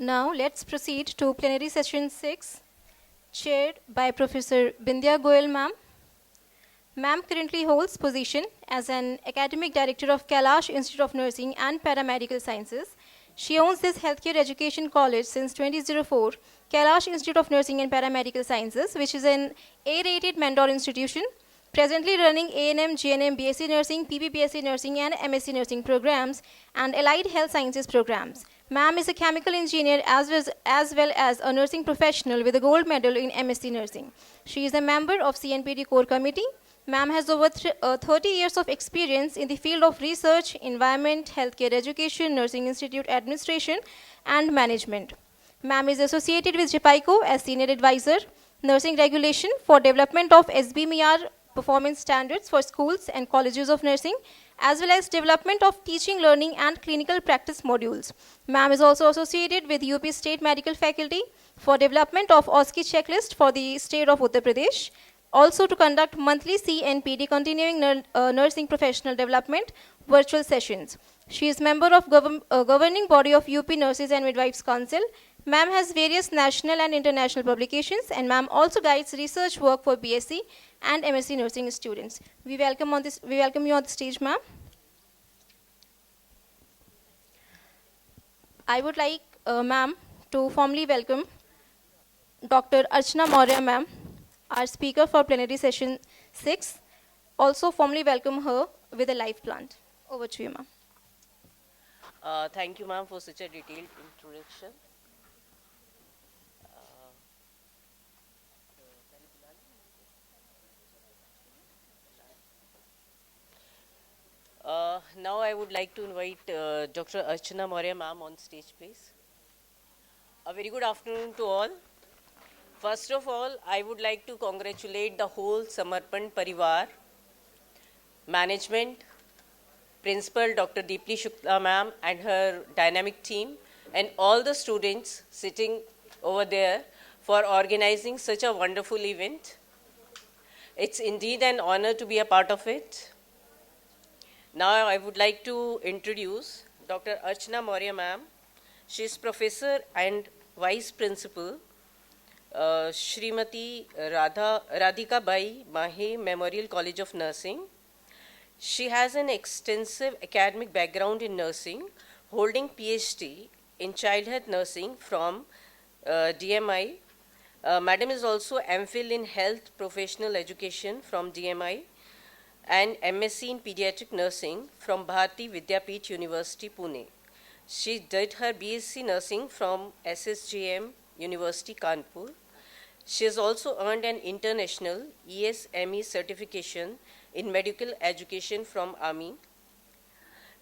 Now let's proceed to plenary session 6, chaired by Professor Bindya Goyal ma'am. Ma'am currently holds position as an academic director of Kailash Institute of Nursing and Paramedical Sciences. She owns this healthcare education college since 2004, Kailash Institute of Nursing and Paramedical Sciences, which is an A-rated mentor institution, presently running A&M, GNM, BSc Nursing, PPBSc Nursing and MSc Nursing programs and allied health sciences programs. Ma'am is a chemical engineer as well as a nursing professional with a gold medal in MSc Nursing. She is a member of CNPD Core Committee. Ma'am has over 30 years of experience in the field of research, environment, healthcare education, nursing institute administration, and management. Ma'am is associated with JPICO as senior advisor, nursing regulation for development of SBMER performance standards for schools and colleges of nursing, as well as development of teaching, learning, and clinical practice modules. Ma'am is also associated with UP State Medical Faculty for development of OSCE checklist for the state of Uttar Pradesh, also to conduct monthly CNPD continuing nursing professional development virtual sessions. She is member of governing body of UP Nurses and Midwives Council. Ma'am has various national and international publications, and ma'am also guides research work for BSc and MSc nursing students. We welcome you on the stage, ma'am. I would like ma'am to formally welcome Dr. Archana Maurya ma'am, our speaker for plenary session 6. Also formally welcome her with a live plant. Over to you, ma'am. Thank you, ma'am, for such a detailed introduction. Now I would like to invite Dr. Archana Maurya ma'am on stage, please. A very good afternoon to all. First of all, I would like to congratulate the whole Samarpan Parivar, management, Principal Dr. Deepli Shukla ma'am and her dynamic team, and all the students sitting over there for organizing such a wonderful event. It's indeed an honor to be a part of it. Now I would like to introduce Dr. Archana Maurya ma'am. She is Professor and Vice Principal, Shrimati Radhika Bai Mahe Memorial College of Nursing. She has an extensive academic background in nursing, holding PhD in childhood nursing from DMI. Madam is also MPhil in health professional education from DMI and MSc in pediatric nursing from Bharati Vidyapeeth University, Pune. She did her BSc nursing from SSJM University, Kanpur. She has also earned an international ESME certification in medical education from AMI.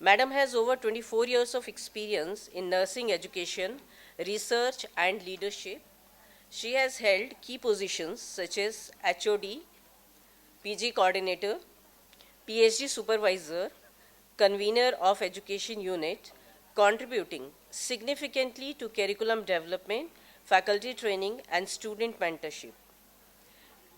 Madam has over 24 years of experience in nursing education, research and leadership. She has held key positions such as HOD, PG coordinator, PhD supervisor, convener of education unit, contributing significantly to curriculum development, faculty training and student mentorship.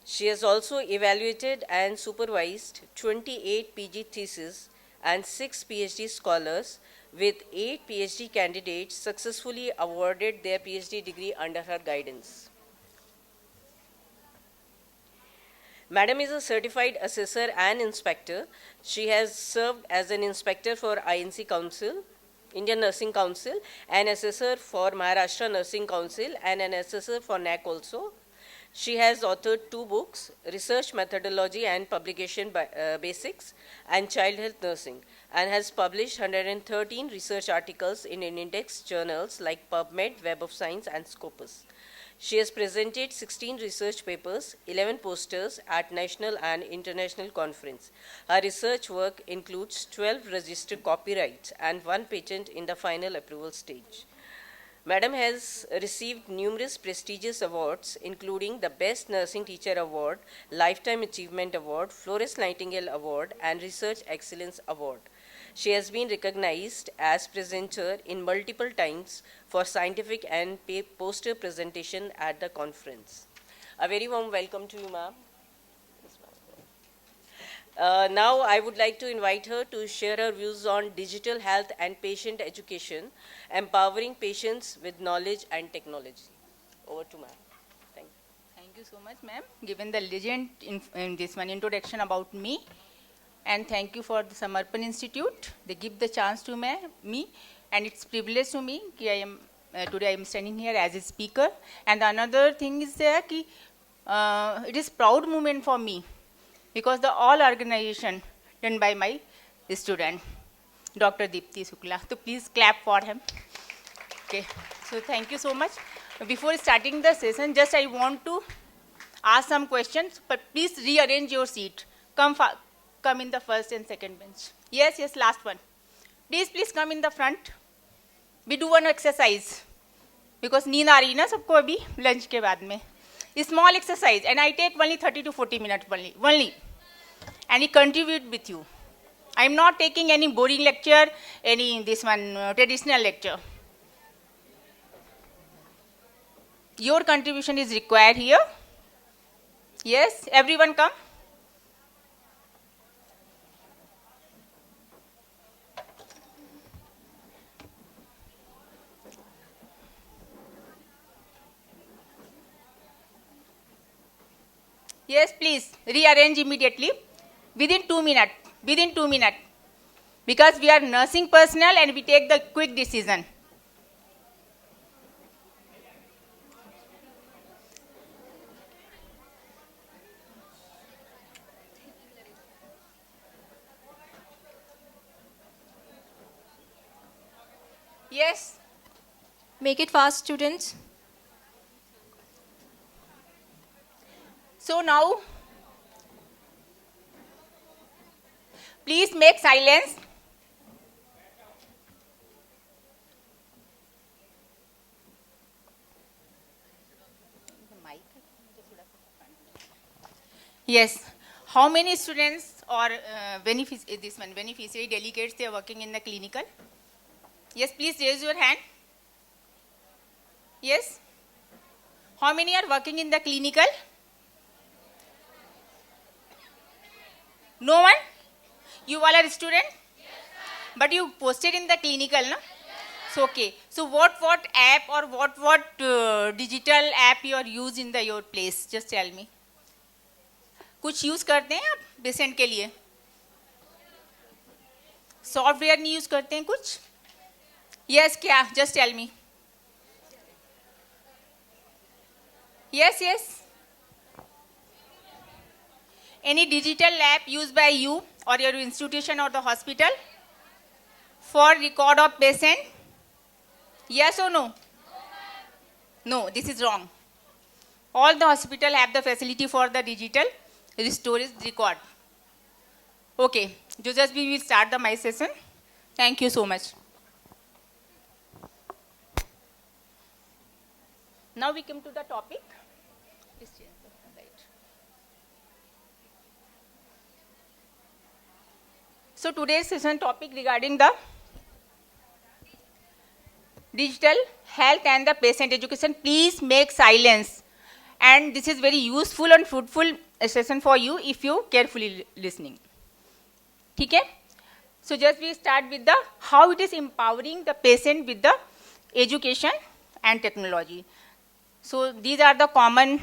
She has also evaluated and supervised 28 PG theses and 6 PhD scholars, with 8 PhD candidates successfully awarded their PhD degree under her guidance. Madam is a certified assessor and inspector. She has served as an inspector for INC Council, Indian Nursing Council, an assessor for Maharashtra Nursing Council, and an assessor for NAC also. She has authored 2 books, Research Methodology and Publication Basics and Child Health Nursing, and has published 113 research articles in index journals like PubMed, Web of Science, and Scopus. She has presented 16 research papers, 11 posters at national and international conference. Her research work includes 12 registered copyrights and 1 patent in the final approval stage. Madam has received numerous prestigious awards, including the Best Nursing Teacher Award, Lifetime Achievement Award, Florence Nightingale Award, and Research Excellence Award. She has been recognized as presenter in multiple times for scientific and poster presentation at the conference. A very warm welcome to you, ma'am. Now I would like to invite her to share her views on digital health and patient education, empowering patients with knowledge and technology. Over to ma'am. Thank you. Thank you so much, ma'am, given the legend in this one introduction about me. And thank you for the Samarpan Institute. They give the chance to me, and it's privilege to me that today I am standing here as a speaker. And another thing is there कि it is proud moment for me because the all organization done by my student, Dr. Deepti Sukla. So please clap for him. Okay. So thank you so much. Before starting the session, just I want to ask some questions, but please rearrange your seat. Come in the first and second bench. Yes, last one. Please come in the front. We do one exercise because नींद आ रही है ना सबको अभी lunch के बाद में. Small exercise, and I take only 30 to 40 minutes only, and I contribute with you. I am not taking any boring lecture, traditional lecture. Your contribution is required here. Yes, everyone come. Yes, please rearrange immediately within 2 minutes. Within 2 minutes, because we are nursing personnel and we take the quick decision. Yes. Make it fast, students. So now, please make silence. Yes. How many students or beneficiary delegates they are working in the clinical? Yes, please raise your hand. Yes. How many are working in the clinical? No one? You all are student? Yes, but you posted in the clinical, no? Yes, so okay. So what app or what digital app you are used in your place? Just tell me. कुछ use करते हैं आप patient के लिए? Software नहीं use करते हैं कुछ? Yes, क्या? Just tell me. Yes. Any digital app used by you or your institution or the hospital for record of patient? Yes or no? No, this is wrong. All the hospital have the facility for the digital storage record. Okay, just we will start my session. Thank you so much. Now we come to the topic. Please change the light. So today's session topic regarding the digital health and the patient education. Please make silence. And this is very useful and fruitful session for you if you carefully listening. Okay? So just we start with the how it is empowering the patient with the education and technology. So these are the common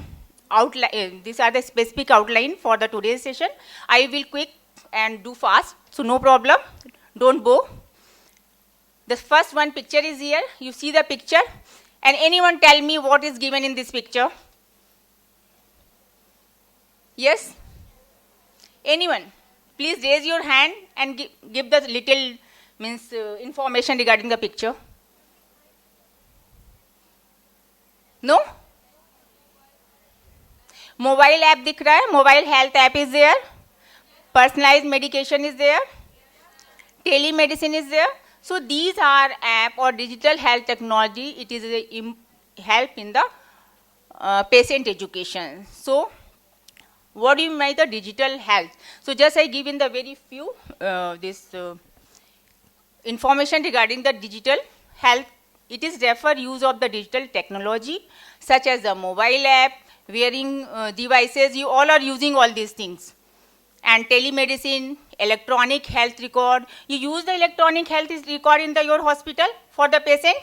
outline. These are the specific outline for the today's session. I will quick and do fast. So no problem. Don't go. The first one picture is here. You see the picture. And anyone tell me what is given in this picture? Yes? Anyone? Please raise your hand and give the little information regarding the picture. No? Mobile app दिख रहा है? Mobile health app is there. Personalized medication is there. Telemedicine is there. So these are app or digital health technology. It is a help in the patient education. So what do you mean by the digital health? So just I give in the very few information regarding the digital health. It is refer use of the digital technology such as the mobile app, wearing devices. You all are using all these things. and telemedicine, electronic health record. You use the electronic health record in your hospital for the patient.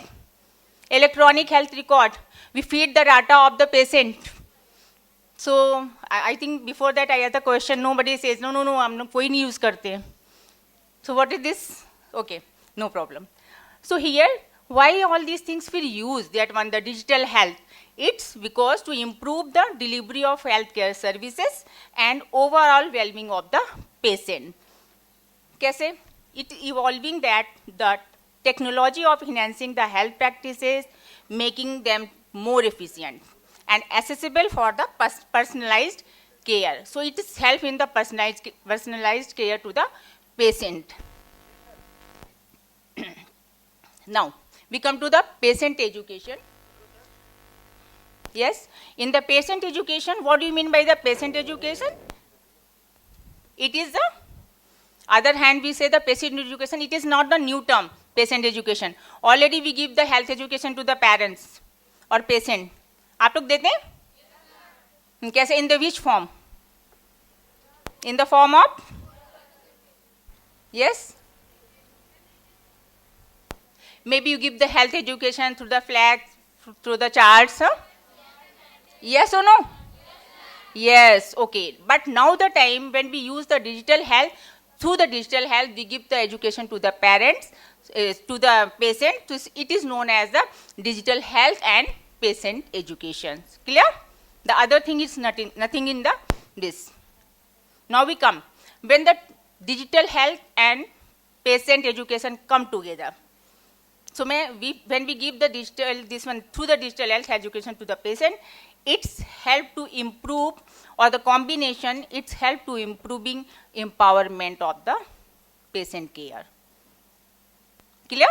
Electronic health record. We feed the data of the patient. So I think before that I asked the question. Nobody says no. हम लोग कोई नहीं use करते. So what is this? Okay, no problem. So here, why all these things will use that one, the digital health? It's because to improve the delivery of healthcare services and overall well-being of the patient. कैसे? It evolving that the technology of enhancing the health practices, making them more efficient and accessible for the personalized care. So it is help in the personalized care to the patient. Now, we come to the patient education. Yes, in the patient education, what do you mean by the patient education? It is the other hand, we say the patient education, it is not the new term, patient education. Already we give the health education to the parents or patient. आप लोग देते हैं? कैसे? In the which form? In the form of? Yes? Maybe you give the health education through the flags, through the charts, huh? Yes or no? Yes, okay. But now the time when we use the digital health, through the digital health, we give the education to the parents, to the patient. It is known as the digital health and patient education. Clear? The other thing is nothing in the this. Now we come. When the digital health and patient education come together. So when we give the digital, this one through the digital health education to the patient, it's help to improve, or the combination, it's help to improving empowerment of the patient care. Clear?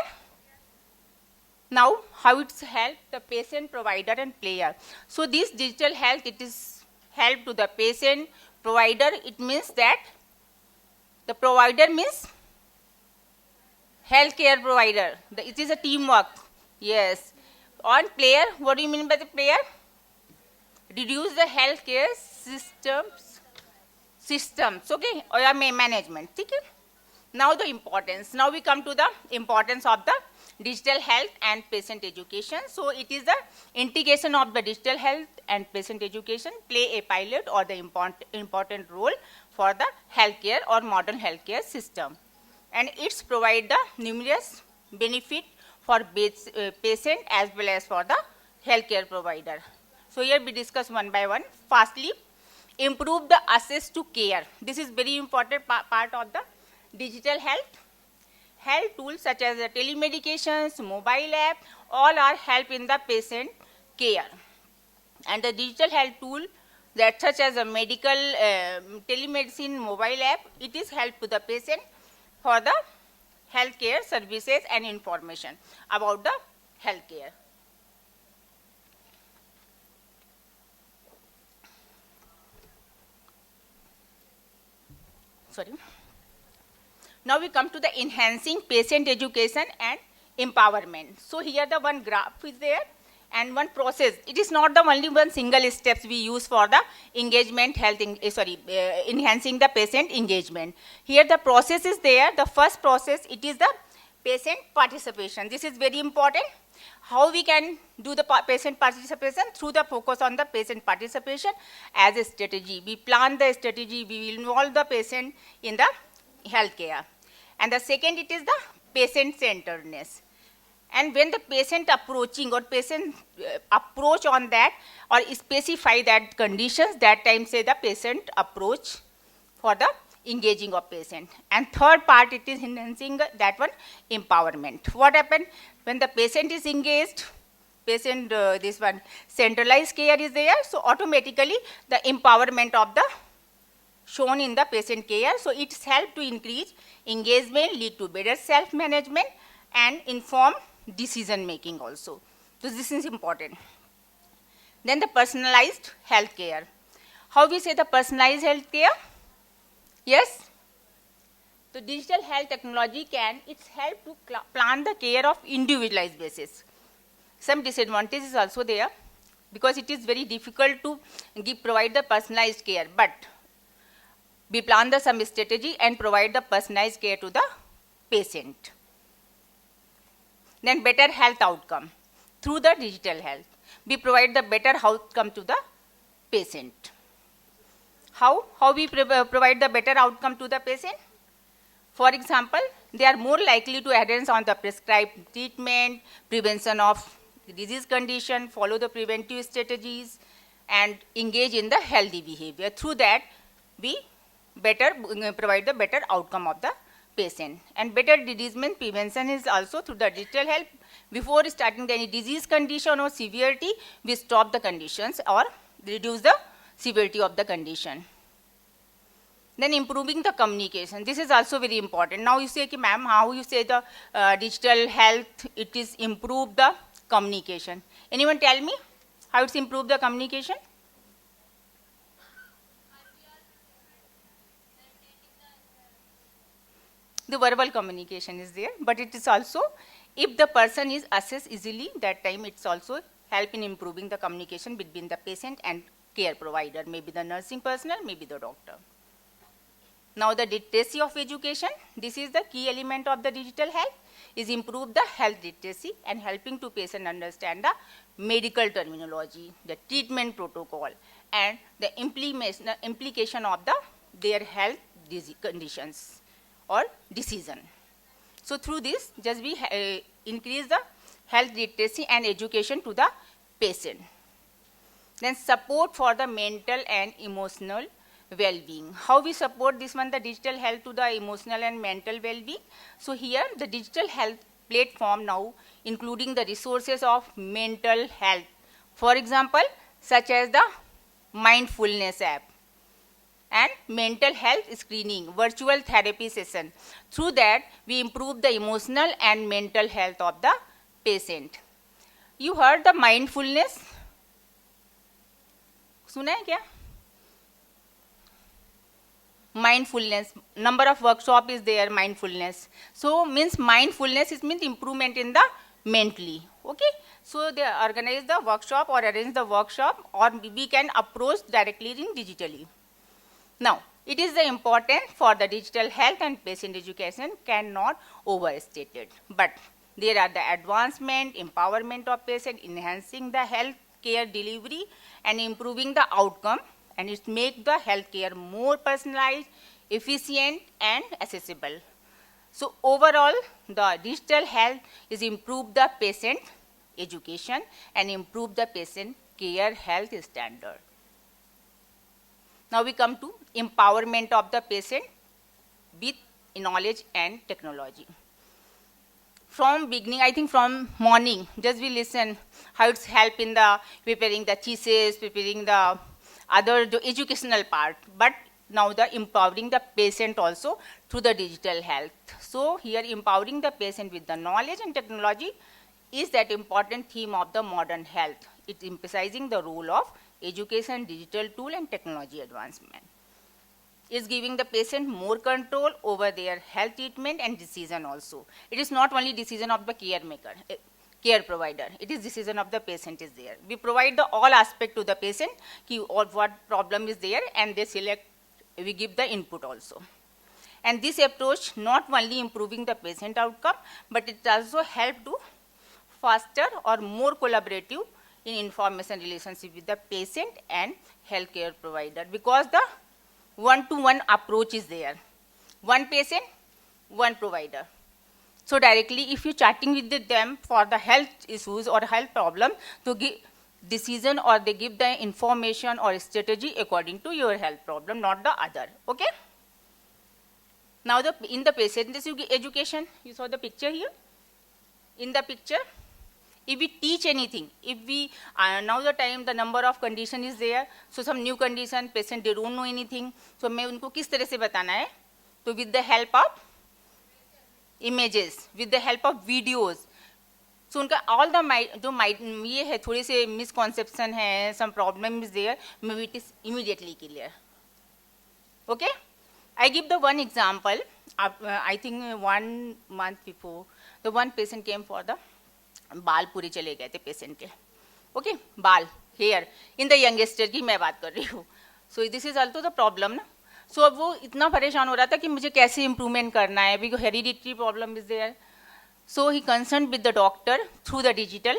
Now, how it's help the patient, provider and player. So this digital health, it is help to the patient, provider, it means that the provider means healthcare provider. It is a teamwork. Yes. On player, what do you mean by the player? Reduce the healthcare systems, okay, or management. Okay? Now the importance. Now we come to the importance of the digital health and patient education. So it is the integration of the digital health and patient education play a pilot or the important role for the healthcare or modern healthcare system. And it's provide the numerous benefit for patient as well as for the healthcare provider. So here we discuss one by one. Firstly, improve the access to care. This is very important part of the digital health. Health tools such as the telemedications, mobile app, all are help in the patient care. And the digital health tool that such as a medical telemedicine mobile app, it is help to the patient for the healthcare services and information about the healthcare. Sorry. Now we come to the enhancing patient education and empowerment. So here the one graph is there and one process. It is not the only one single steps we use for the engagement enhancing the patient engagement. Here the process is there. The first process, it is the patient participation. This is very important. How we can do the patient participation? Through the focus on the patient participation as a strategy. We plan the strategy, we will involve the patient in the healthcare. And the second, it is the patient-centeredness. And when the patient approaching or patient approach on that or specify that conditions, that time say the patient approach for the engaging of patient. And third part, it is enhancing that one empowerment. What happened when the patient is engaged? Patient, this one centralized care is there, so automatically the empowerment of the shown in the patient care. So it's help to increase engagement, lead to better self-management and informed decision making also. So this is important. Then the personalized health care. How we say the personalized health care? Yes? So digital health technology it's help to plan the care of individualized basis. Some disadvantages also there because it is very difficult to provide the personalized care, but We plan the some strategy and provide the personalized care to the patient. Then better health outcome through the digital health. We provide the better outcome to the patient. How we provide the better outcome to the patient? For example, they are more likely to adherence on the prescribed treatment, prevention of disease condition, follow the preventive strategies, and engage in the healthy behavior. Through that, we provide the better outcome of the patient. And better disease prevention is also through the digital health. Before starting any disease condition or severity, we stop the conditions or reduce the severity of the condition. Then improving the communication. This is also very important. Now you say, ma'am, how you say the digital health, it is improve the communication. Anyone tell me how it's improve the communication? The verbal communication is there, but it is also, if the person is assessed easily, that time it's also help in improving the communication between the patient and care provider, maybe the nursing personnel, maybe the doctor. Now the literacy of education, this is the key element of the digital health, is improve the health literacy and helping to patient understand the medical terminology, the treatment protocol, and the implication of their health conditions or decision. So through this, just we increase the health literacy and education to the patient. Then support for the mental and emotional well-being. How we support this one, the digital health to the emotional and mental well-being? So here the digital health platform now including the resources of mental health. For example, such as the mindfulness app and mental health screening, virtual therapy session. Through that, we improve the emotional and mental health of the patient. You heard the mindfulness? सुना है क्या? Mindfulness, number of workshop is there, mindfulness. So means mindfulness is means improvement in the mentally. Okay, so they organize the workshop or arrange the workshop, or we can approach directly in digitally. Now, it is the important for the digital health and patient education cannot overstate it. But there are the advancement, empowerment of patient, enhancing the health care delivery and improving the outcome, and it make the health care more personalized, efficient, and accessible. So overall, the digital health is improve the patient education and improve the patient care health standard. Now we come to empowerment of the patient with knowledge and technology. From beginning, I think from morning, just we listen how it's help in the preparing the thesis, preparing the other the educational part, but now the empowering the patient also through the digital health. So here empowering the patient with the knowledge and technology is that important theme of the modern health. It's emphasizing the role of education, digital tool, and technology advancement. Is giving the patient more control over their health treatment and decision also. It is not only decision of the care provider, it is decision of the patient is there. We provide the all aspect to the patient, or what problem is there, and they select, we give the input also. And this approach not only improving the patient outcome, but it also help to faster or more collaborative in information relationship with the patient and healthcare provider, because the one-to-one approach is there. One patient, one provider. So directly, if you're chatting with them for the health issues or health problem, to give decision or they give the information or strategy according to your health problem, not the other. Okay? Now in the patient education, you saw the picture here. In the picture, if we teach anything, if we, now the time the number of condition is there, so some new condition, patient they don't know anything, so मैं उनको किस तरह से बताना है? So with the help of images, with the help of videos, so उनका all the जो ये है थोड़े से misconception है, some problem is there, maybe it is immediately clear. Okay? I give the one example. I think 1 month before, the one patient came for the बाल पूरे चले गए थे पेशेंट के. ओके, बाल हेयर इन द यंगस्टर की मैं बात कर रही हूँ. So this is also the problem ना. सो अब वो इतना परेशान हो रहा था कि मुझे कैसे इम्प्रूवमेंट करना है, because hereditary problem is there. So he consulted with the doctor through the digital.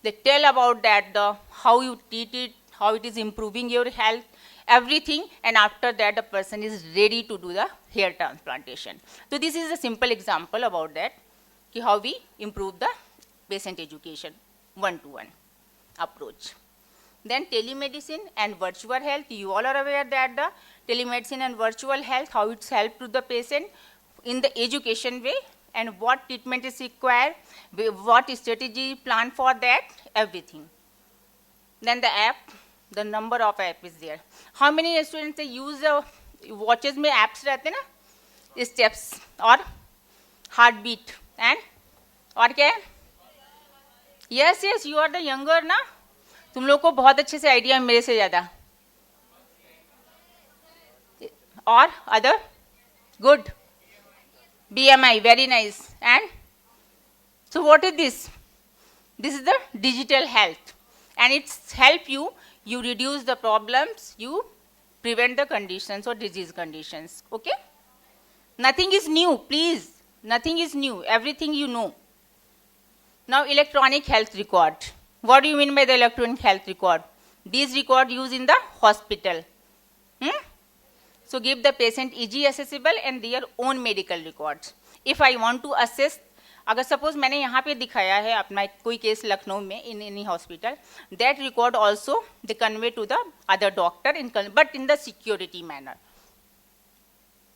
They tell about that, the how you treat it, how it is improving your health, everything, and after that the person is ready to do the hair transplantation. So this is a simple example about that, ki how we improve the patient education, one-to-one approach. Then telemedicine and virtual health. You all are aware that the telemedicine and virtual health, how it's helped to the patient in the education way, and what treatment is required, what strategy plan for that, everything. Then the app, the number of app is there. How many students they use the watches में apps रहते ना, steps और heartbeat and और क्या है? Yes, yes, you are the younger ना. तुम लोग को बहुत अच्छे से आइडिया है मेरे से ज़्यादा. और other good. BMI, very nice. And so what is this? This is the digital health, and it's help you reduce the problems, you prevent the conditions or disease conditions. Okay? Nothing is new, please. Nothing is new. Everything you know. Now electronic health record. What do you mean by the electronic health record? These record used in the hospital. So give the patient easy accessible and their own medical records. If I want to assess, अगर suppose मैंने यहाँ पे दिखाया है अपना कोई case Lucknow में in any hospital, that record also they convey to the other doctor but in the security manner.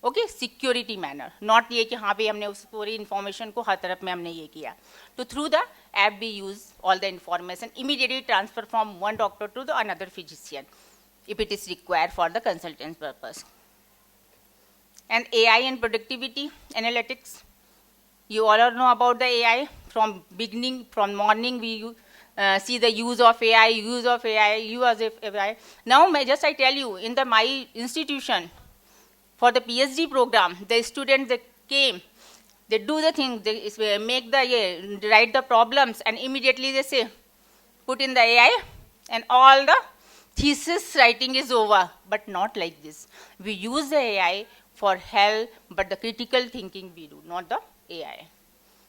Okay, security manner. Not ये कि हाँ पे हमने उस पूरी information को हर तरफ में हमने ये किया. तो through the app we use all the information, immediately transfer from one doctor to the another physician if it is required for the consultant purpose. And AI and productivity analytics. You all know about the AI from beginning, from morning we see the use of AI, use of AI. Now I tell you, in my institution, for the PhD program, the students they came, they do the thing, they make the, write the problems, and immediately they say, put in the AI, and all the thesis writing is over. But not like this. We use the AI for help, but the critical thinking we do, not the AI.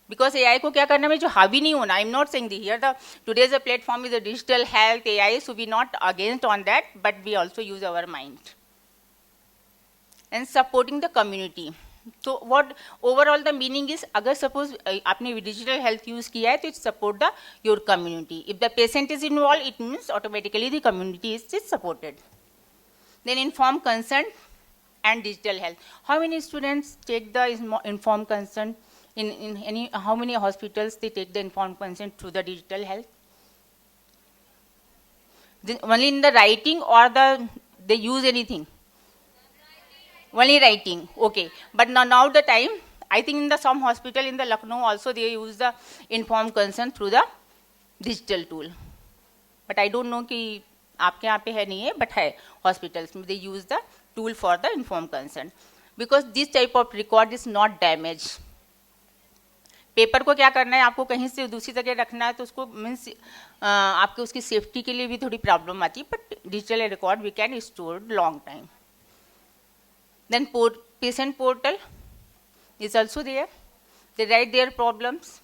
Because AI को क्या करना है जो हावी नहीं होना. I'm not saying here today's platform is a digital health AI, so we not against on that, but we also use our mind. And supporting the community. So what overall the meaning is, अगर suppose आपने digital health use किया है तो it support your community. If the patient is involved, it means automatically the community is supported. Then informed consent and digital health. How many students take the informed consent in any, how many hospitals they take the informed consent through the digital health? Only in the writing or they use anything? Only writing, okay. But now the time, I think in some hospital in the Lucknow also they use the informed consent through the digital tool. But I don't know कि आपके यहाँ पे है नहीं है, but है hospitals they use the tool for the informed consent, because this type of record is not damaged. Paper को क्या करना है, आपको कहीं से दूसरी जगह रखना है तो उसको मीन्स आपके उसकी सेफ्टी के लिए भी थोड़ी प्रॉब्लम आती है, but digital record we can store long time. Then patient portal is also there. They write their problems,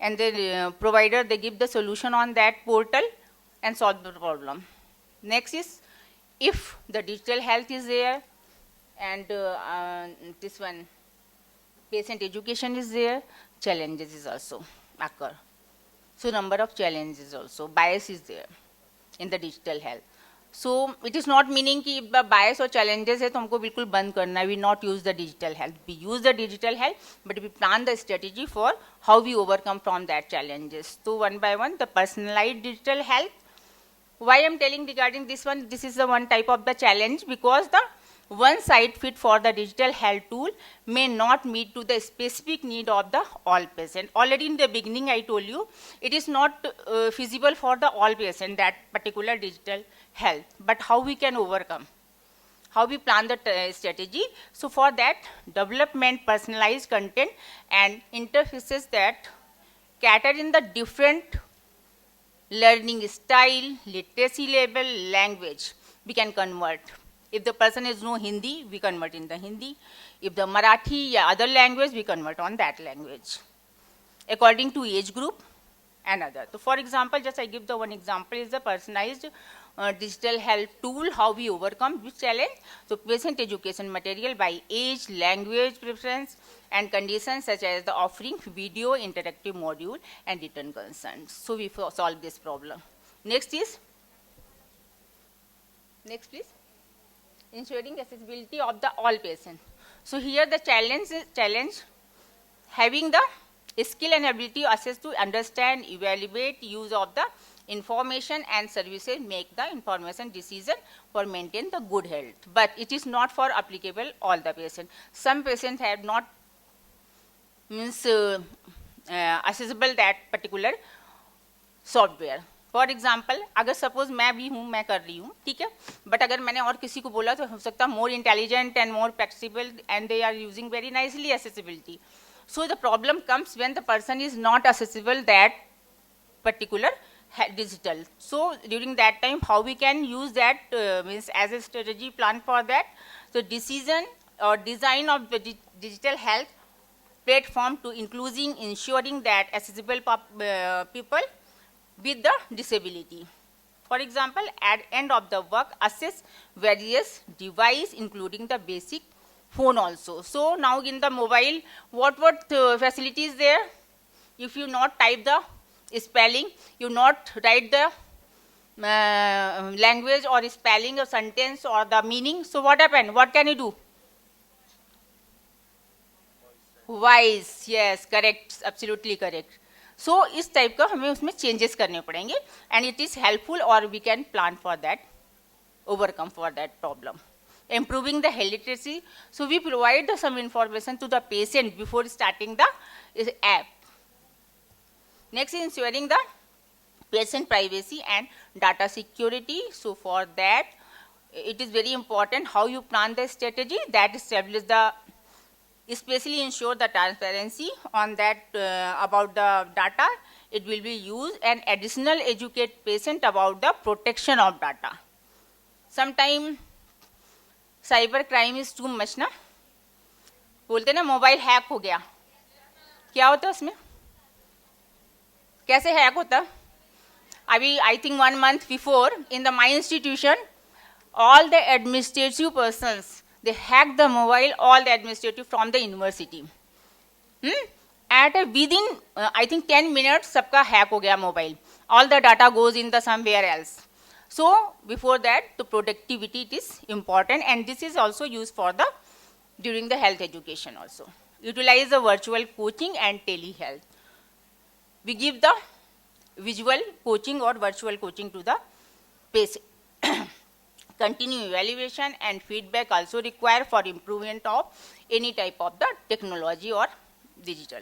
and the provider they give the solution on that portal and solve the problem. Next is, if the digital health is there, and this one patient education is there, challenges is also occur. So number of challenges also, bias is there in the digital health. So it is not meaning कि bias और challenges है तो हमको बिल्कुल बंद करना है. We not use the digital health. We use the digital health, but we plan the strategy for how we overcome from that challenges. So one by one, the personalized digital health. Why I'm telling regarding this one? This is the one type of the challenge, because the one site fit for the digital health tool may not meet to the specific need of the all patient. Already in the beginning I told you it is not feasible for the all patient, that particular digital health, but how we can overcome, how we plan the strategy. So for that, development personalized content and interfaces that cater in the different learning style, literacy level, language we can convert. If the person is no Hindi, we convert in the Hindi. If the Marathi or other language, we convert on that language, according to age group and other. So for example, just I give the one example is the personalized digital health tool, how we overcome this challenge. So patient education material by age, language preference and conditions, such as the offering video, interactive module and written consent. So we solve this problem. Next is, next please. Ensuring accessibility of the all patients. So here the challenge is having the skill and ability to assess, to understand, evaluate use of the information and services, make the information decision for maintain the good health. But it is not for applicable all the patients. Some patients have not means accessible that particular software. For example अगर suppose मैं भी हूँ, मैं कर रही हूँ, ठीक है, बट अगर मैंने और किसी को बोला तो हो सकता है more intelligent and more flexible and they are using very nicely accessibility. So the problem comes when the person is not accessible that particular digital. So during that time, how we can use that means as a strategy plan for that. So decision or design of the digital health platform to including ensuring that accessible people with the disability. For example, at end of the work, assess various device including the basic phone also. So now in the mobile, what facilities there? If you not type the spelling, you not write the language or spelling or sentence or the meaning. So what happened? What can you do? Voice, yes, correct, absolutely correct. So इस type का हमें उसमें changes करने पड़ेंगे and it is helpful or we can plan for that, overcome for that problem. Improving the health literacy. So we provide some information to the patient before starting the app. Next is ensuring the patient privacy and data security. So for that, it is very important how you plan the strategy that establish the, especially ensure the transparency on that about the data. It will be used and additional educate patient about the protection of data. Sometimes cyber crime is too much ना, बोलते ना mobile hack हो गया, क्या होता है उसमें, कैसे हैक होता? अभी I think 1 month before in the my institution all the administrative persons, they hacked the mobile, all the administrative from the university. At within I think 10 minutes सबका hack हो गया mobile, all the data goes in the somewhere else. So before that, the productivity it is important, and this is also used for the during the health education also. Utilize the virtual coaching and telehealth. We give the visual coaching or virtual coaching to the patient. Continue evaluation and feedback also required for improvement of any type of the technology or digital.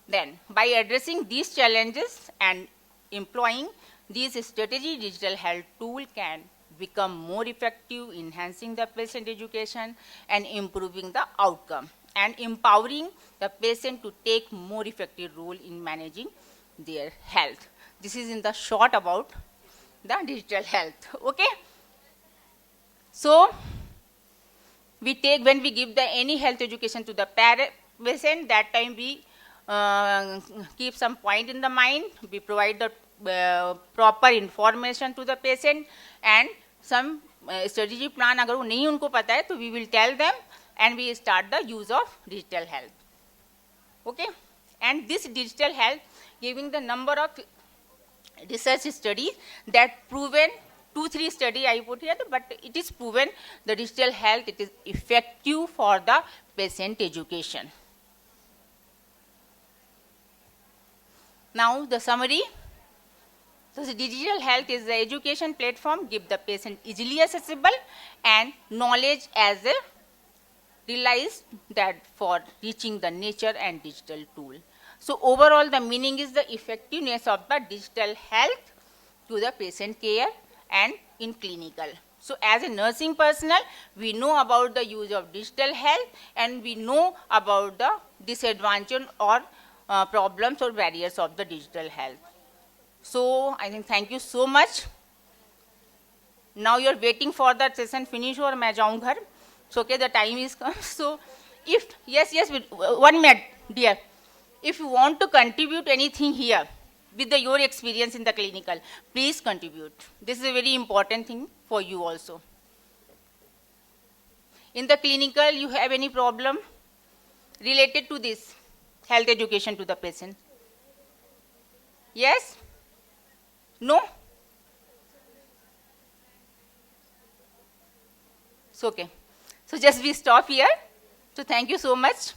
Then by addressing these challenges and employing these strategy, digital health tool can become more effective, enhancing the patient education and improving the outcome and empowering the patient to take more effective role in managing their health. This is in the short about the digital health. Okay. So we take, when we give the any health education to the patient, that time we keep some point in the mind, we provide the proper information to the patient and some strategy plan अगर वो नहीं उनको पता है तो we will tell them and we start the use of digital health. Okay, and this digital health giving the number of research studies that proven 2-3 study I put here, but it is proven the digital health it is effective for the patient education. Now the summary. So the digital health is the education platform give the patient easily accessible and knowledge as a realized that for reaching the nature and digital tool. So overall the meaning is the effectiveness of the digital health to the patient care and in clinical. So as a nursing personnel, we know about the use of digital health and we know about the disadvantage or problems or barriers of the digital health. So I think thank you so much. Now you're waiting for that session finish or मैं जाऊँ घर. So okay, the time is come. So if, yes, 1 minute, dear. If you want to contribute anything here with your experience in the clinical, please contribute. This is a very important thing for you also. In the clinical, you have any problem related to this health education to the patient? Yes? No? It's okay. So just we stop here. So thank you so much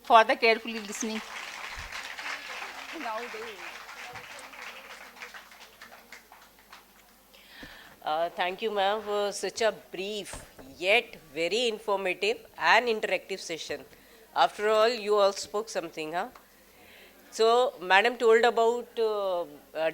for the carefully listening. Thank you, ma'am, for such a brief yet very informative and interactive session. After all, you all spoke something, huh? So, madam told about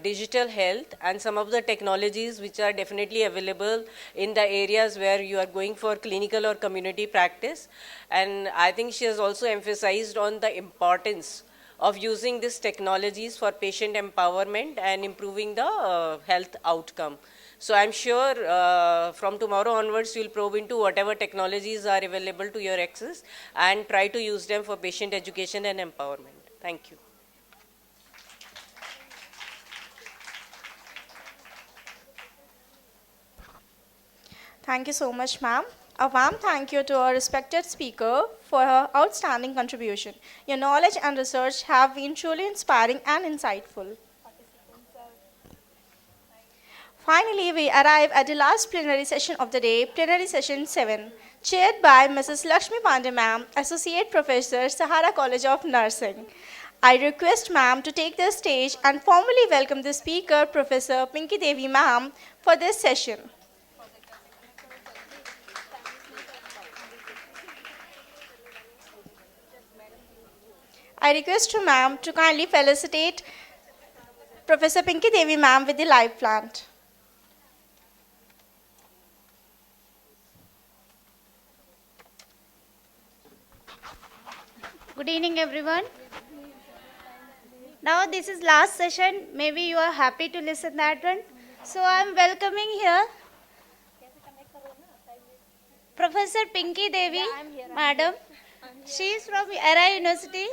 digital health and some of the technologies which are definitely available in the areas where you are going for clinical or community practice. And I think she has also emphasized on the importance of using these technologies for patient empowerment and improving the health outcome. So I'm sure from tomorrow onwards you'll probe into whatever technologies are available to your access and try to use them for patient education and empowerment. Thank you. Thank you so much, ma'am. A warm thank you to our respected speaker for her outstanding contribution. Your knowledge and research have been truly inspiring and insightful. Finally, we arrive at the last plenary session of the day, plenary session 7, chaired by Mrs. Lakshmi Pandey ma'am, Associate Professor, Sahara College of Nursing. I request ma'am to take the stage and formally welcome the speaker, Professor Pinky Devi ma'am, for this session. I request you, ma'am, to kindly felicitate Professor Pinky Devi ma'am with the live plant. Good evening, everyone. Now this is last session. Maybe you are happy to listen that one. So I am welcoming here Professor Pinky Devi, madam. She is from Era University.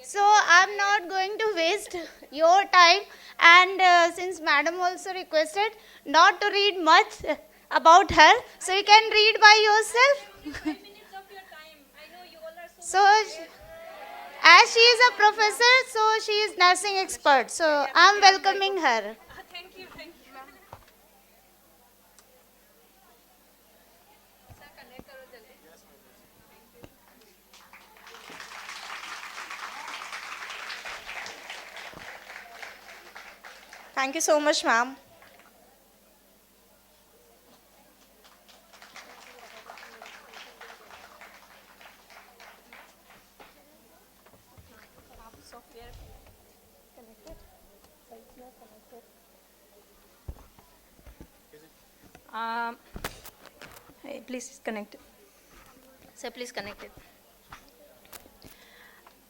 So I am not going to waste your time. And since madam also requested not to read much about her, so you can read by yourself. So, as she is a professor, so she is nursing expert. So, I am welcoming her. Thank you. Thank you so much, ma'am. Please connect it. Sir, please connect it.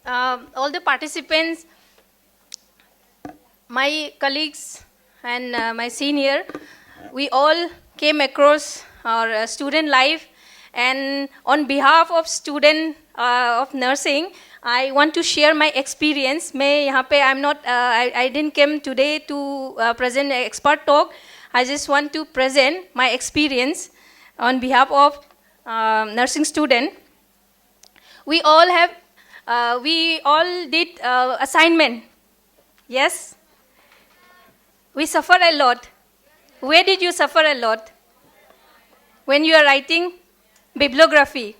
All the participants, my colleagues and my senior, we all came across our student life, and on behalf of student of nursing, I want to share my experience. I didn't come today to present an expert talk. I just want to present my experience on behalf of nursing student. We all did assignment. Yes? We suffer a lot. Where did you suffer a lot? When you are writing bibliography.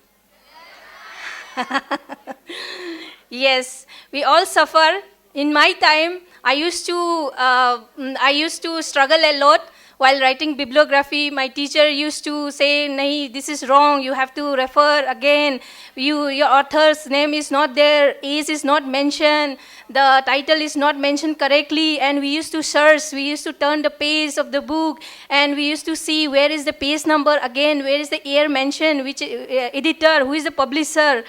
Yes, we all suffer. In my time, I used to struggle a lot while writing bibliography. My teacher used to say, "Nahi, this is wrong. You have to refer again. Your author's name is not there. Age is not mentioned. The title is not mentioned correctly." And we used to search. We used to turn the page of the book, and we used to see where is the page number again, where is the year mentioned, which editor, who is the publisher.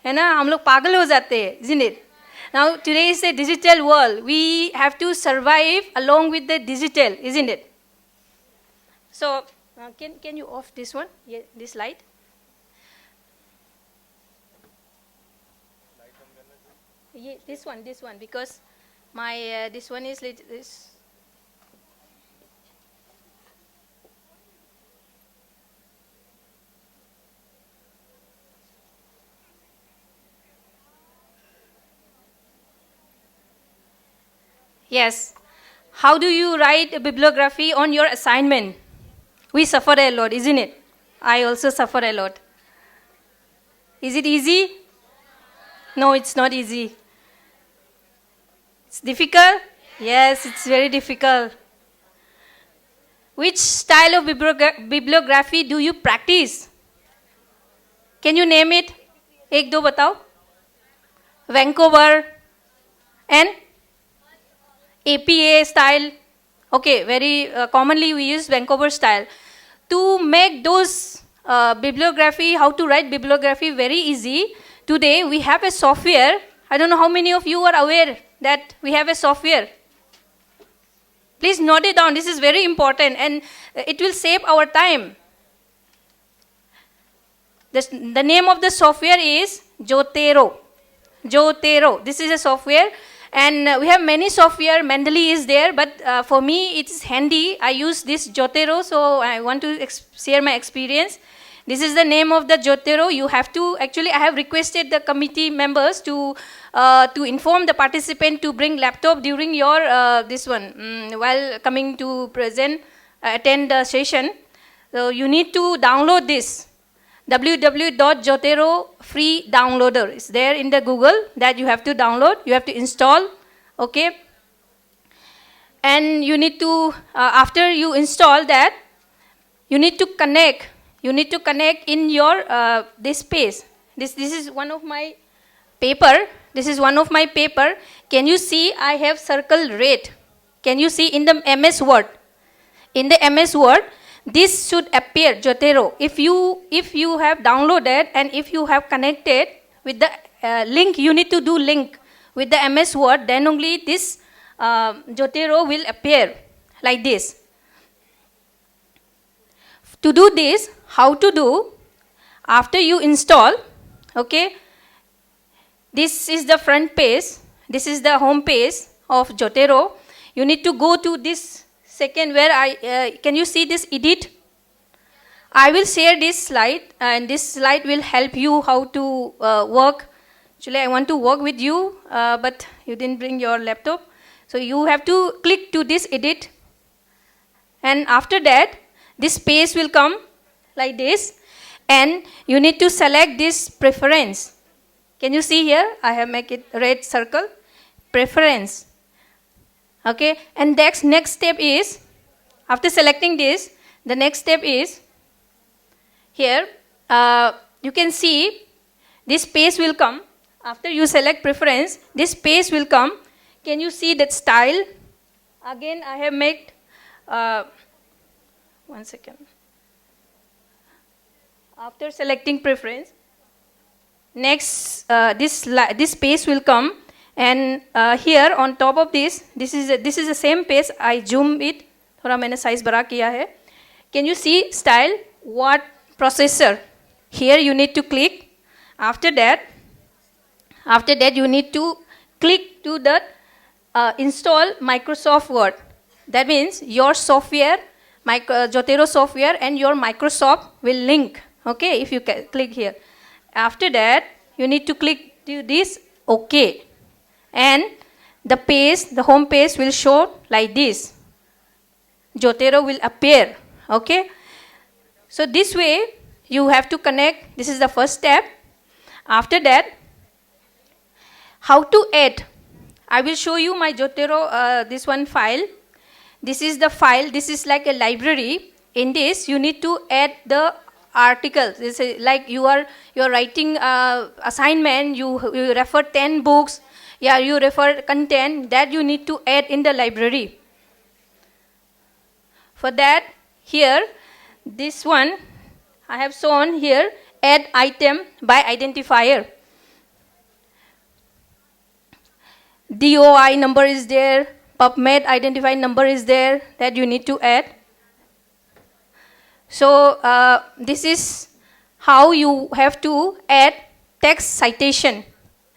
है ना, हम लोग पागल हो जाते हैं, isn't it? Now today is a digital world. We have to survive along with the digital, isn't it? So can you off this one? Yeah, this light. Yeah, this one because my this one is this. Yes. How do you write a bibliography on your assignment? We suffer a lot, isn't it? I also suffer a lot. Is it easy? No, it's not easy. It's difficult? Yes, it's very difficult. Which style of bibliography do you practice? Can you name it? एक दो बताओ. Vancouver and APA style. Okay, very commonly we use Vancouver style. To make those bibliography, how to write bibliography very easy, today we have a software. I don't know how many of you are aware that we have a software. Please note it down. This is very important and it will save our time. The name of the software is Zotero. Zotero. This is a software. And we have many software. Mendeley is there, but for me it's handy. I use this Zotero, so I want to share my experience. This is the name of the Zotero. You have to actually. I have requested the committee members to inform the participant to bring laptop during your this one while coming to attend the session. So you need to download this. www.zotero free downloader is there in the Google that you have to download. You have to install, okay? And you need to, after you install that, you need to connect. You need to connect in your this space. This is one of my paper. This is one of my paper. Can you see I have circle red? Can you see in the MS Word? In the MS Word, this should appear Zotero. If you have downloaded and if you have connected with the link, you need to do link with the MS Word, then only this Zotero will appear like this. To do this, how to do? After you install, okay, this is the front page, this is the home page of Zotero. You need to go to this second where can you see this edit? I will share this slide and this slide will help you how to work. Actually, I want to work with you, but you didn't bring your laptop. So you have to click to this edit. And after that, this page will come like this. And you need to select this preference. Can you see here? I have make it red circle. Preference. Okay, and next step is, after selecting this, the next step is, here, you can see this page will come. After you select preference, this page will come. Can you see that style? Again, I have made, one second. After selecting preference, next, this page will come. And here on top of this is the same page. I zoom it. थोड़ा मैंने size बड़ा किया है. Can you see style? What processor? Here you need to click. After that you need to click to the install Microsoft Word. That means your software, Zotero software and your Microsoft will link. Okay, if you click here. After that, you need to click to this OK. And the home page will show like this. Zotero will appear. Okay. So this way you have to connect. This is the first step. After that, how to add? I will show you my Zotero this one file. This is the file. This is like a library. In this you need to add the articles. This is like you are writing assignment. You refer 10 books. Yeah, you refer content that you need to add in the library. For that, here, this one, I have shown here, add item by identifier. DOI number is there, PubMed identifier number is there that you need to add. So this is how you have to add text citation.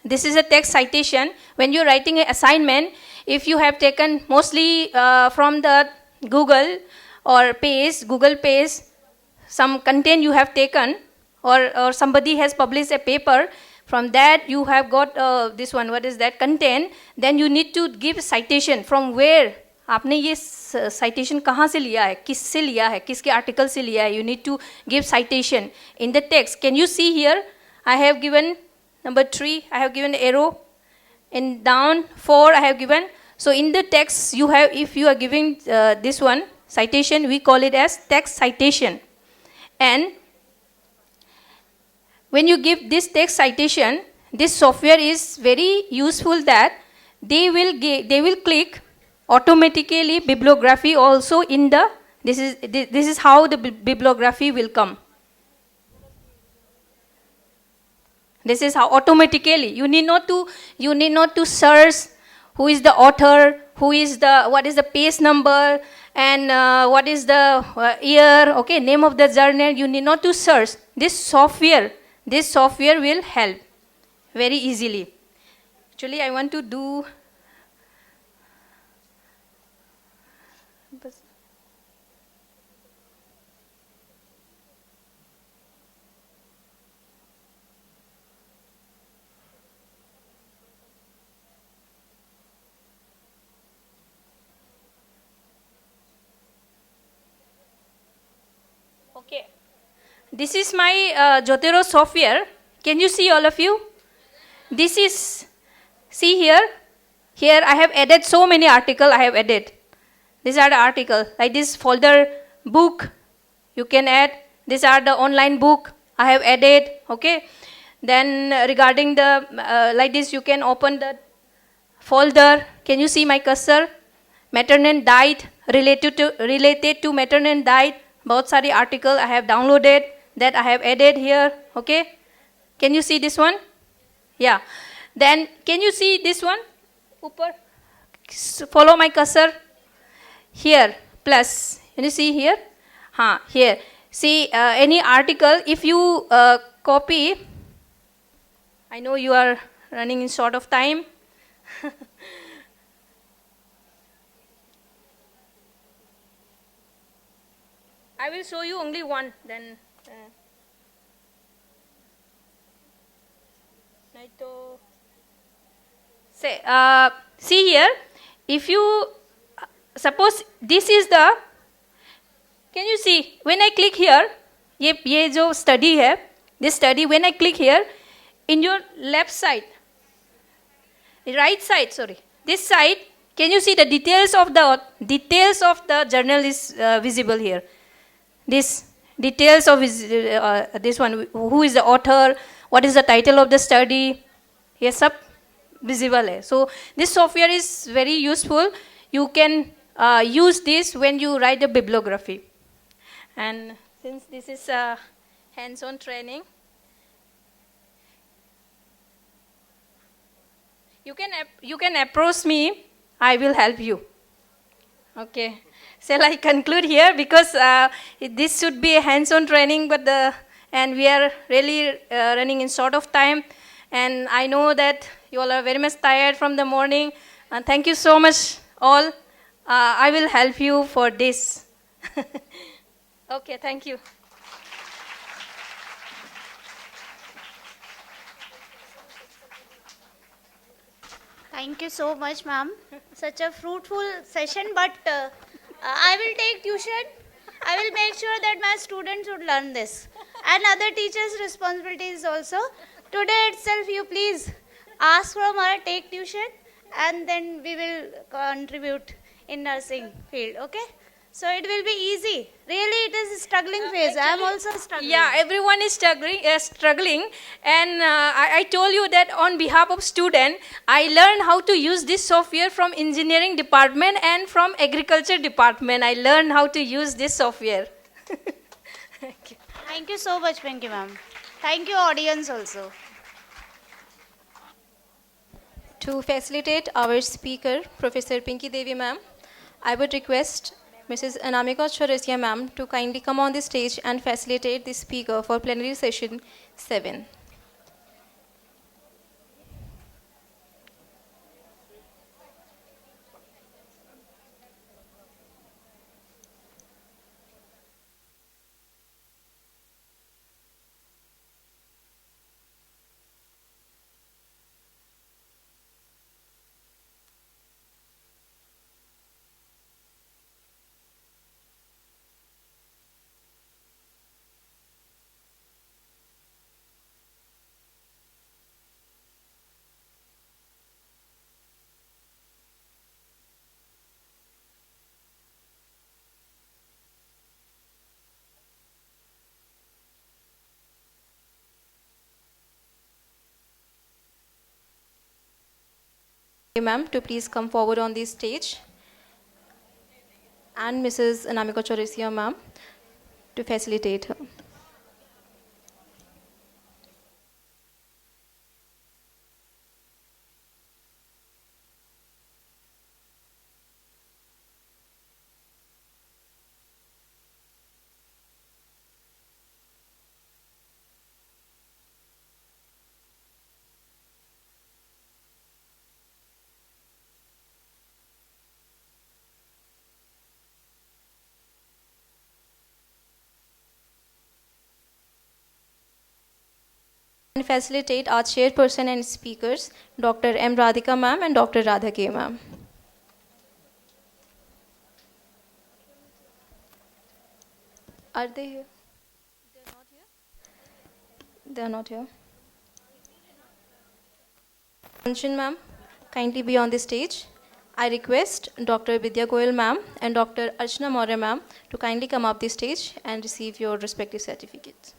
This is a text citation. When you're writing an assignment, if you have taken mostly from the Google or Google page, some content you have taken, or somebody has published a paper, from that you have got this one, what is that, content, then you need to give citation from where आपने ये citation कहाँ से लिया है, किससे लिया है, किसके article से लिया है, you need to give citation in the text. Can you see here? I have given number 3, I have given arrow, in down 4 I have given. So in the text you have, if you are giving this one citation, we call it as text citation. And when you give this text citation, this software is very useful that they will click automatically bibliography also in the, this is how the bibliography will come. This is how automatically, you need not to search who is the author, what is the page number, and what is the year, okay, name of the journal. You need not to search. This software will help very easily. Actually, I want to do okay. This is my Zotero software. Can you see, all of you? This is, see here. Here I have added so many articles. I have added. These are the articles. Like this folder book, you can add. These are the online book I have added. Okay. Then regarding the like this, you can open the folder. Can you see my cursor? Maternal diet, related to maternal diet. बहुत सारी article I have downloaded that I have added here. Okay. Can you see this one? Yeah. Then can you see this one? Upar. Follow my cursor. Here, plus. Can you see here? Here. See any article, if you copy, I know you are running in short of time. I will show you only one, then. Say, see here, if you suppose this is the, can you see, when I click here, ये जो study है, this study, when I click here, in your left side, right side, sorry, this side, can you see the details of the journal is visible here. This details of this one, who is the author, what is the title of the study, ये सब visible है. So this software is very useful. You can use this when you write a bibliography. And since this is a hands-on training, you can approach me. I will help you. Okay. Shall I conclude here, because this should be a hands-on training, but and we are really running in short of time, and I know that you all are very much tired from the morning. And thank you so much, all. I will help you for this. Okay, thank you. Thank you so much, ma'am. Such a fruitful session, but I will take tuition. I will make sure that my students would learn this. And other teachers' responsibilities also. Today itself, you please ask from her, take tuition, and then we will contribute in nursing field, okay? So it will be easy. Really, it is a struggling phase. I am also struggling. Yeah, everyone is struggling, and I told you that on behalf of student, I learned how to use this software from engineering department and from agriculture department. I learned how to use this software. Thank you. Thank you so much, Pinky ma'am. Thank you, audience also. To facilitate our speaker, Professor Pinky Devi ma'am, I would request Mrs. Anamika Chaurasia ma'am to kindly come on the stage and facilitate the speaker for plenary session 7. Ma'am to please come forward on the stage, and Mrs. Anamika Chaurasia ma'am to facilitate her. And facilitate our chairperson and speakers, Dr. M. Radhika ma'am and Dr. Radha K ma'am. Are they here? They're not here? They're not here. Kanchan ma'am, kindly be on the stage. I request Dr. Vidya Goyal ma'am and Dr. Archana Maurya ma'am to kindly come up the stage and receive your respective certificates.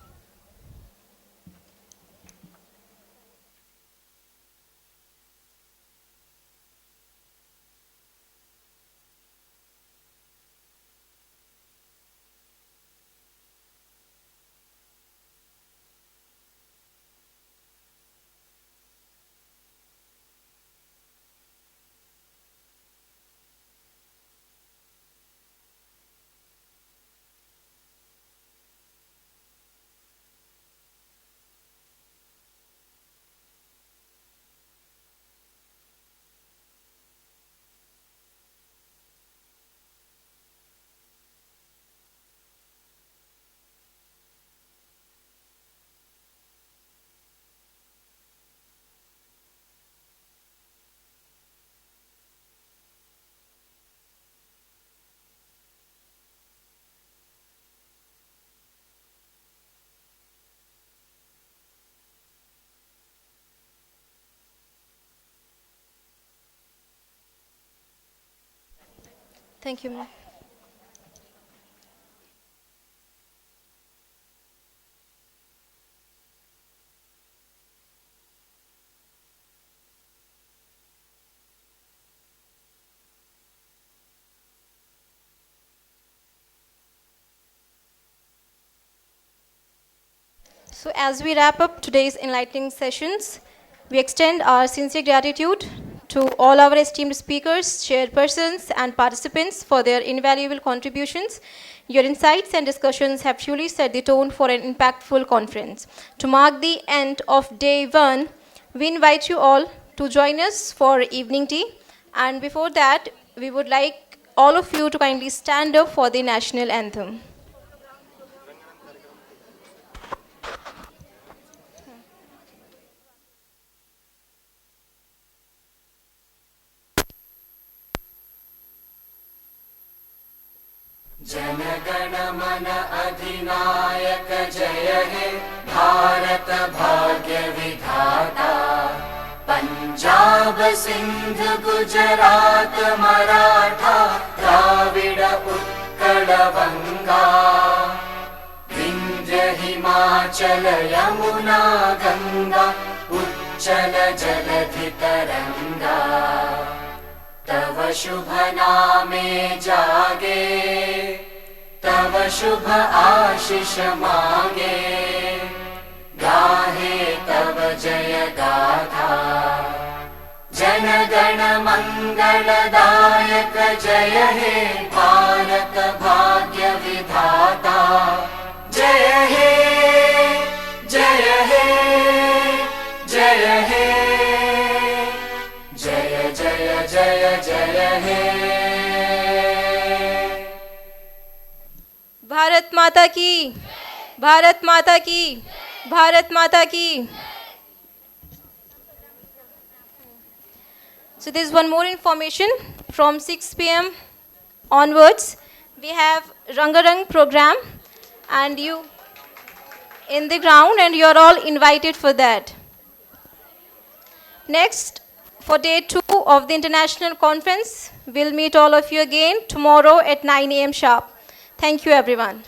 Thank you, ma'am. So as we wrap up today's enlightening sessions, we extend our sincere gratitude to all our esteemed speakers, chairpersons, and participants for their invaluable contributions. Your insights and discussions have truly set the tone for an impactful conference. To mark the end of day 1, we invite you all to join us for evening tea. And before that, we would like all of you to kindly stand up for the national anthem. जनगण मन अधिनायक जय हे भारत भाग्य विधाता पंजाब सिंध गुजरात मराठा द्राविड उत्कल बंगा विंध्य हिमाचल यमुना गंगा उच्चल जलधि तरंगा तव शुभ नामे जागे तव शुभ आशीष मांगे गाहे तव जय गाथा जय जनगण मङ्गलदायक जय हे भारत भाग्य विधाता जय हे जय हे जय हे जय जय जय जय हे भारत माता की, भारत माता की, भारत माता की. So there's one more information. From 6 p.m. onwards, we have Rangarang program, and you in the ground, and you are all invited for that. Next, for day 2 of the international conference, we'll meet all of you again tomorrow at 9 a.m. sharp. Thank you, everyone.